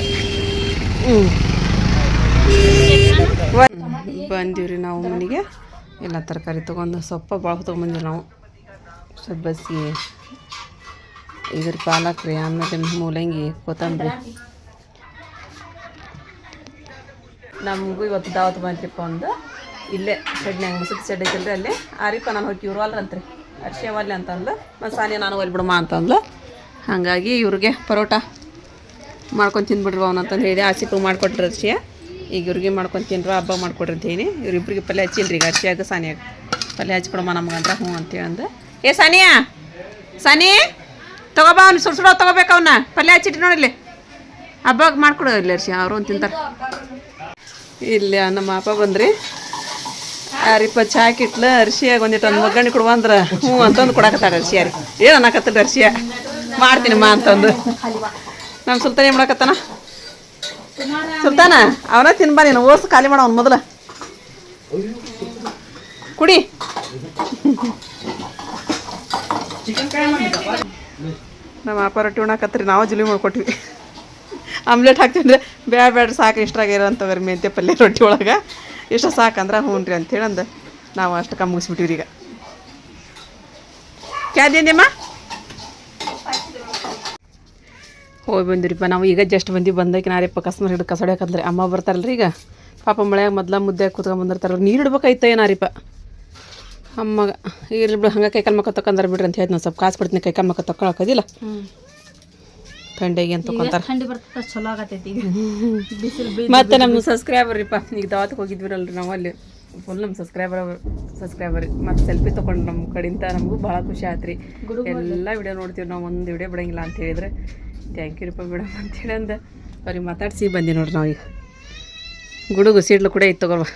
ಬಂದೀವ್ರಿ ನಾವು ಮನೆಗೆ ಎಲ್ಲ ತರಕಾರಿ ತೊಗೊಂಡು ಸೊಪ್ಪ ಭಾಳ ತೊಗೊಂಬಂದಿವಿ ನಾವು ಸಬ್ಬಸ್ಗೆ ಇದ್ರ ಪಾಲಕ್ ರೀ ಆಮೇಲೆ ಮೂಲಂಗಿ ಕೊತ್ತಂಬರಿ ನಮಗೂ ಇವತ್ತು ದಾವತ್ ಬಂತ್ರಿಪ್ಪ ಒಂದು ಇಲ್ಲೇ ಶೆಡ್ನ್ಯಾಗ ಮುಸುಕ್ ಶೆಡ್ ಐತಿಲ್ರಿ ಅಲ್ಲೇ ಆರಿಪ್ಪ ನಾನು ಹೋಗಿ ಇವ್ರು ಅಲ್ರಂತ್ರಿ ಅರ್ಶಿಯವಲ್ಲಿ ಅಂತಂದು ಮತ್ತು ಸಾನಿಯ ನಾನು ಒಲ್ಲಿ ಬಿಡಮ್ಮ ಅಂತಂದ್ಲು ಹಾಗಾಗಿ ಇವ್ರಿಗೆ ಪರೋಟ ಮಾಡ್ಕೊಂಡು ತಿಂದ್ಬಿಡ್ರಿ ಅವನಂತಂದು ಹೇಳಿ ಆಸಿಪು ಮಾಡಿಕೊಟ್ರಿ ಅರ್ಶಿಯ ಈಗ ಇವ್ರಿಗೆ ಮಾಡ್ಕೊಂಡು ತಿನ್ರಿ ಹಬ್ಬ ಮಾಡಿಕೊಡ್ರಿ ಅಂತ ಹೇಳಿ ಇವ್ರಿಬ್ರಿಗೆ ಪಲ್ಯ ಹಚ್ಚಿಲ್ರಿ ಈಗ ಅರ್ಶಿಯಾಗ ಸಾನಿಯಾಗ ಪಲ್ಯ ಹಚ್ಕೊಡಮ್ಮ ನಮ್ಗಂದ್ರೆ ಹ್ಞೂ ಅಂತೇಳಿ ಅಂದೆ ಏ ಸಾನಿಯಾ ಸಾನಿ ತಗೋಬಾ ಅವ್ನು ಸುಡ್ಸುಡೋ ತೊಗೋಬೇಕು ಅವನ್ನ ಪಲ್ಯ ಹಚ್ಚಿಟ್ರಿ ನೋಡಿಲ್ಲಿ ಹಬ್ಬಕ್ಕೆ ಮಾಡ್ಕೊಡೋ ಇಲ್ಲಿ ಅರ್ಶಿ ಅವರು ಒಂದು ತಿಂತಾರೆ ಇಲ್ಲಿ ನಮ್ಮ ಅಪ್ಪ ಬಂದ್ರಿ ಯಾರಿಪ್ಪ ಚಾಕಿಟ್ಲ ಅರ್ಶಿಯಾಗ ಒಂದಿಟ್ಟು ಒಂದು ಒಗ್ಗರಣೆ ಕೊಡುವ ಅಂದ್ರೆ ಹ್ಞೂ ಅಂತಂದು ಕೊಡಕತ್ತಾರ ಅರ್ಶಿಯ ರೀ ಏನು ಅನ್ನಕತ್ತಲ್ಲ ಅರ್ಶಿಯ ಮಾಡ್ತೀನಮ್ಮ ಅಂತಂದು ನಮ್ಮ ಸುಲ್ತಾನ ಏನು ಮಾಡಕತ್ತಾನ ಸುಲ್ತಾನ ಅವನ ತಿನ್ಬಾ ನೀನು ಓಸ್ ಖಾಲಿ ಮಾಡ ಅವ್ನು ಮೊದಲ ಕುಡಿ ನಮ್ಮ ಅಪ್ಪ ರೊಟ್ಟಿ ಉಣ್ಣಾಕತ್ರಿ ನಾವು ಜುಲಿ ಮಾಡ್ಕೊಟ್ವಿ ಆಮ್ಲೆಟ್ ಹಾಕ್ತೀನಿ ಬ್ಯಾಡ್ರಿ ಸಾಕು ಇಷ್ಟ್ರಾಗಿರೋ ಅಂತವ್ರಿ ಮೆಂತ್ಯ ಪಲ್ಯ ರೊಟ್ಟಿ ಒಳಗೆ ಇಷ್ಟ ಸಾಕಂದ್ರೆ ಹ್ಞೂ ರೀ ಅಂತೇಳಿ ಅಂದು ನಾವು ಅಷ್ಟಕ್ಕೆ ಮುಗಿಸ್ಬಿಟ್ಟಿವ್ರಿ ಈಗ ಕ್ಯಾದೇನಮ್ಮ ಹೋಗಿ ಬಂದಿರಿಪ್ಪ ನಾವು ಈಗ ಜಸ್ಟ್ ಬಂದಾಕಿ ನಾರಿಪ್ಪ ಕಸ್ಟಮರ್ ಹಿಡಿದು ಕಸ ಹೊಡ್ಯಾಕಂದ್ರಿ ಅಮ್ಮ ಬರ್ತಾರಲ್ರಿ ಈಗ ಪಾಪ ಮಳೆಯಾಗ ಮೊದ್ಲ ಮುದ್ದೆ ಕೂತ್ಕೊಂಡು ಬಂದಿರ್ತಾರ ನೀರು ಇಡ್ಬೇಕಾಯ್ತ ಏನಾರಿಪ್ಪ ಅಮ್ಮಗ ಇರ್ಲಿ ಬಿಡು ಹಂಗೆ ಕೈಕಾಲು ಮಕ್ಕ ತಕೊಂಡ್ರೆ ಬಿಡ್ರಿ ಅಂತ ಹೇಳಿ ನಾನು ಸ್ವಲ್ಪ ಕಾಸು ಬಿಡ್ತೀನಿ ಕೈಕಾಲು ಮಕ್ಕ ತಗೊಳಕೋದಿಲ್ಲ ಥಂಡಿಗೆ ಅಂತ ತೊಗೊಂತಾರೆ ಥಂಡಿ ಬರ್ತದೆ ಚಲೋ ಆಗತೈತಿ ಮತ್ತೆ ನಮ್ಮ ಸಬ್ಸ್ಕ್ರೈಬರ್ ರೀಪ್ಪ ಈಗ ದಾವತ್ಗೆ ಹೋಗಿದ್ವಿರಲ್ರಿ ನಾವು ಅಲ್ಲಿ ಫುಲ್ ನಮ್ಮ ಸಬ್ಸ್ಕ್ರೈಬರ್ ಮತ್ತು ಸೆಲ್ಫಿ ತೊಗೊಂಡು ನಮ್ಮ ಕಡೆಯಿಂದ ನಮಗೂ ಭಾಳ ಖುಷಿ ಆಯ್ತು ರೀ ಎಲ್ಲ ವಿಡಿಯೋ ನೋಡ್ತೀವಿ ನಾವು ಒಂದು ವಿಡಿಯೋ ಬಿಡಂಗಿಲ್ಲ ಅಂತ ಹೇಳಿದ್ರೆ ಥ್ಯಾಂಕ್ ಯು ರೀಪ್ಪ ಮೇಡಮ್ ಅಂತೇಳಿ ಅಂದ ಅವ್ರಿಗೆ ಮಾತಾಡ್ಸಿ ಬಂದಿ ನೋಡ್ರಿ ನಾವು ಈಗ ಗುಡುಗು ಸೀಡ್ಲು ಕೂಡ ಇತ್ತು ತಗೋರ್ವ